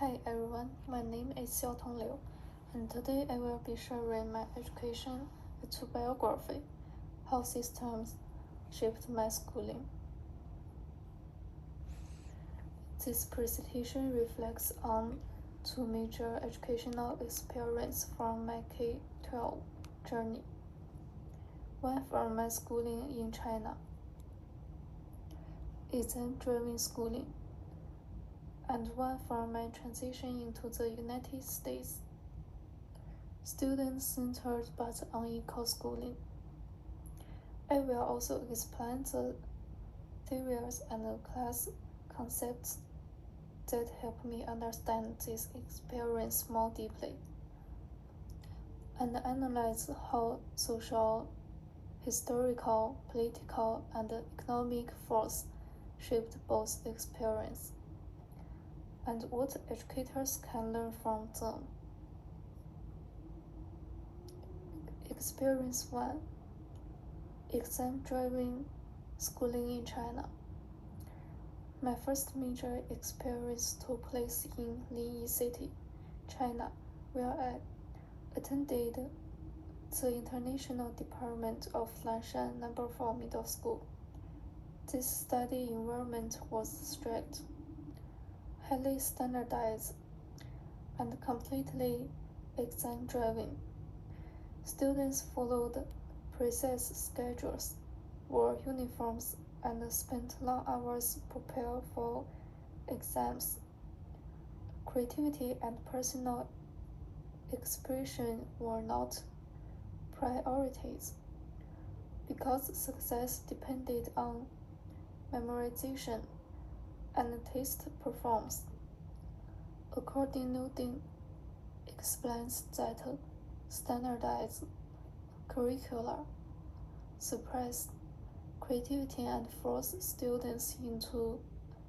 Hi everyone, my name is Xiaotong Liu, and today I will be sharing my education autobiography, how systems shaped my schooling. This presentation reflects on two major educational experiences from my K-12 journey. One from my schooling in China, exam-driven schooling, and one from my transition into the United States, student-centered but unequal schooling. I will also explain the theories and class concepts that help me understand this experience more deeply, and analyze how social, historical, political, and economic force shaped both experiences, and what educators can learn from them. Experience 1: Exam-driven schooling in China. My first major experience took place in Linyi City, China, where I attended the International Department of Lanshan No. 4 Middle School. This study environment was strict, highly standardized, and completely exam-driven. Students followed precise schedules, wore uniforms, and spent long hours prepared for exams. Creativity and personal expression were not priorities, because success depended on memorization and test performance. According Newton explains that standardized curricula suppress creativity and force students into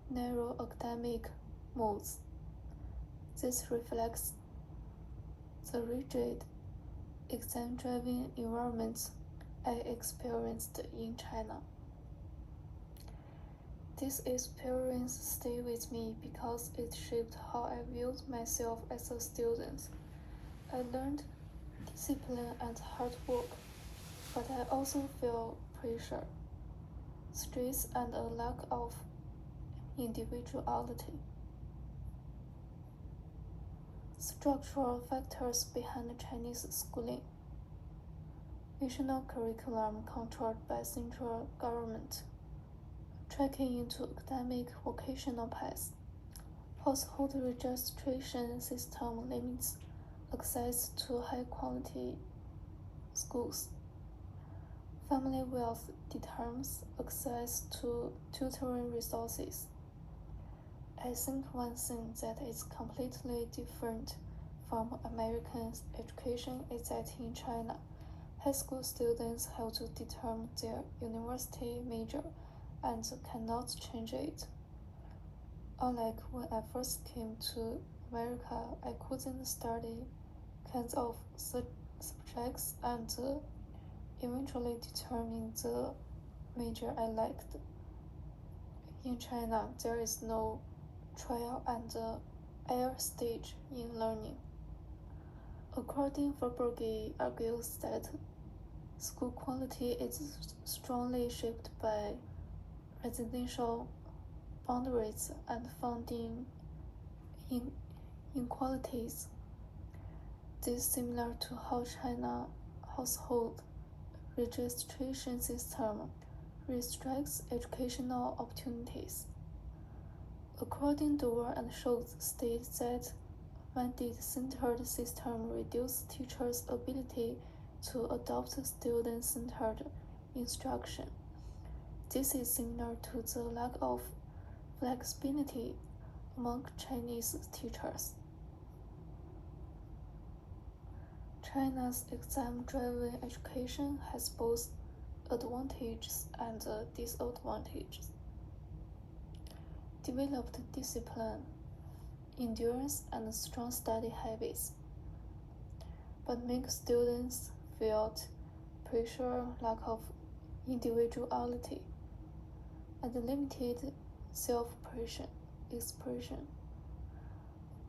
narrow academic modes. This reflects the rigid, exam-driven environment I experienced in China. This experience stayed with me because it shaped how I viewed myself as a student. I learned discipline and hard work, but I also felt pressure, stress, and a lack of individuality. Structural factors behind Chinese schooling. National curriculum controlled by central government. Tracking into academic vocational paths. Household registration system limits access to high-quality schools. Family wealth determines access to tutoring resources. I think one thing that is completely different from American education is that in China, high school students have to determine their university major and cannot change it. Unlike when I first came to America, I couldn't study kinds of subjects and eventually determine the major I liked. In China, there is no trial and error stage in learning. According Verberge argues that school quality is strongly shaped by residential boundaries and funding inequalities. This is similar to how China household registration system restricts educational opportunities. According Doerr and Schultz states that mandate-centered system reduce teachers' ability to adopt student-centered instruction. This is similar to the lack of flexibility among Chinese teachers. China's exam-driven education has both advantages and disadvantages. Developed discipline, endurance, and strong study habits, but make students feel pressure, lack of individuality, and limited self-expression.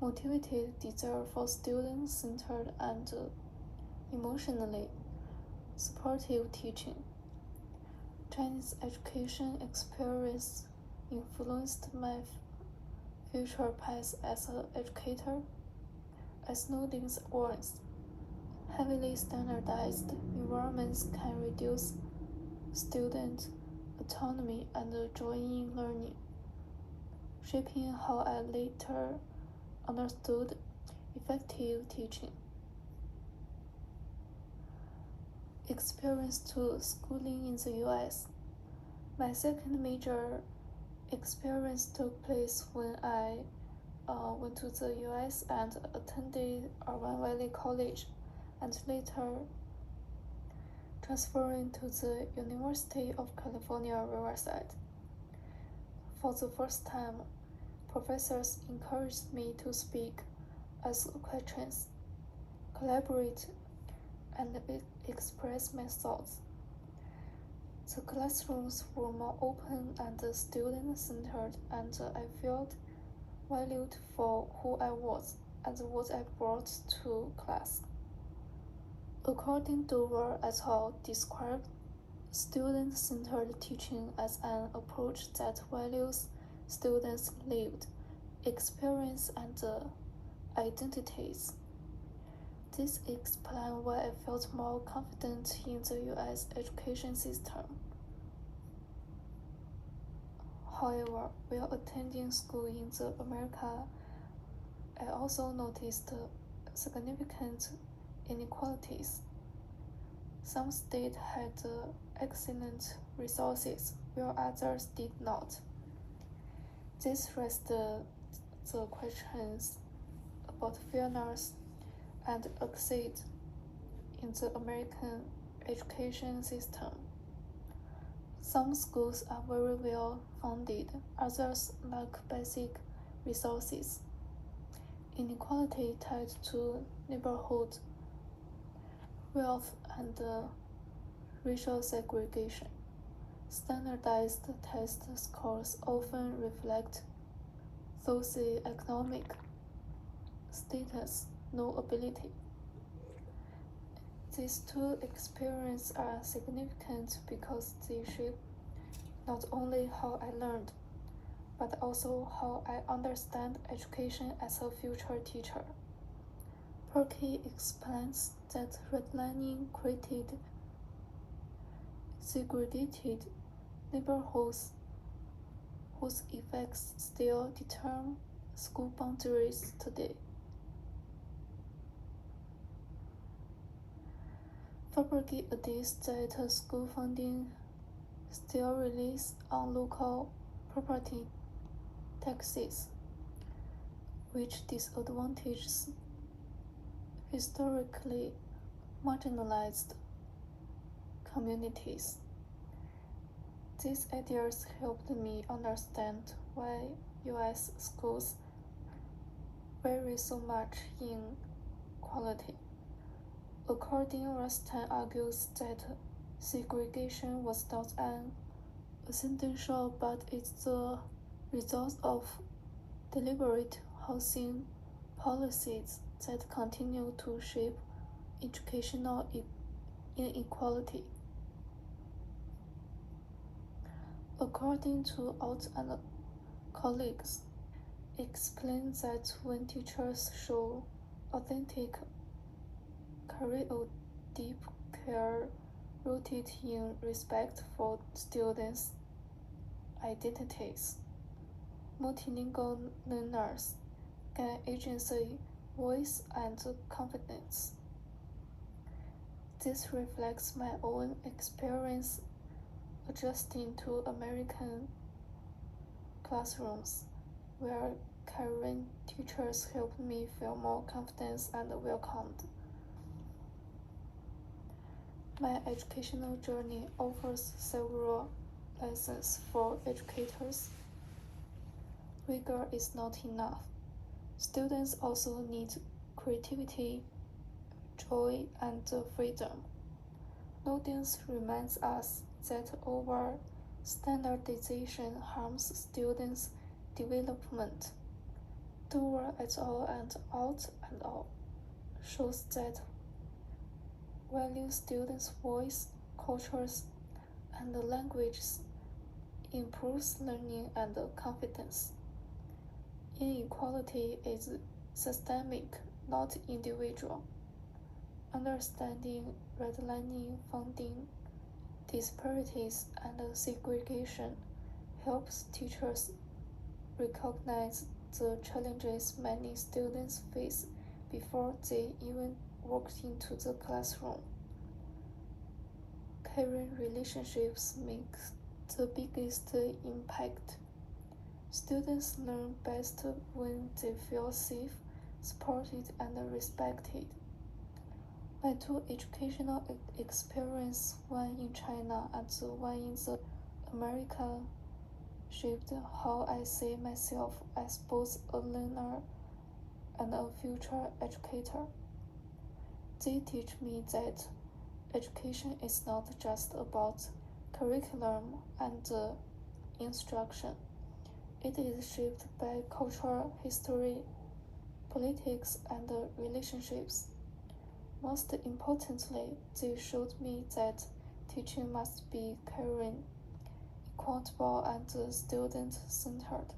motivated desire for student-centered and emotionally supportive teaching. Chinese education experience influenced my future path as an educator. As students warns, heavily standardized environments can reduce student autonomy and joy in learning, shaping how I later understood effective teaching. Experience to schooling in the US. My second major experience took place when I went to the US and attended Urban Valley College and later transferring to the University of California, Riverside. For the first time, professors encouraged me to speak, ask questions, collaborate, and express my thoughts. The classrooms were more open and student-centered, and I felt valued for who I was and what I brought to class. According to Dover et al., described student-centered teaching as an approach that values students' lived experience and identities. This explains why I felt more confident in the US education system. However, while attending school in America, I also noticed significant inequalities. Some states had excellent resources, while others did not. This raised the questions about fairness and access in the American education system. Some schools are very well funded, others lack basic resources. Inequality tied to neighborhood, wealth, and racial segregation. Standardized test scores often reflect socioeconomic status, no ability. These two experiences are significant because they shape not only how I learned, but also how I understand education as a future teacher. Perky explains that redlining created segregated neighborhoods whose effects still determine school boundaries today. Faberge adds that school funding still relies on local property taxes, which disadvantages historically marginalized communities. These ideas helped me understand why US schools vary so much in quality. According, Rustin argues that segregation was not an accidental, but it's the result of deliberate housing policies that continue to shape educational inequality. According to Alt and colleagues, explain that when teachers show authentic, carry a deep care rooted in respect for students' identities. Multilingual learners gain agency, voice, and confidence. This reflects my own experience adjusting to American classrooms, where caring teachers helped me feel more confident and welcomed. My educational journey offers several lessons for educators. Rigor is not enough. Students also need creativity, joy, and freedom. Nodens reminds us that over standardization harms students' development. Doer et al. And Out and All shows that value students' voice, cultures, and languages improves learning and confidence. Inequality is systemic, not individual. Understanding redlining, funding disparities, and segregation helps teachers recognize the challenges many students face before they even walk into the classroom. Caring relationships make the biggest impact. Students learn best when they feel safe, supported, and respected. My two educational experiences, one in China and one in the America, shaped how I see myself as both a learner and a future educator. They teach me that education is not just about curriculum and instruction. It is shaped by culture, history, politics, and relationships. Most importantly, they showed me that teaching must be caring, equitable, and student-centered.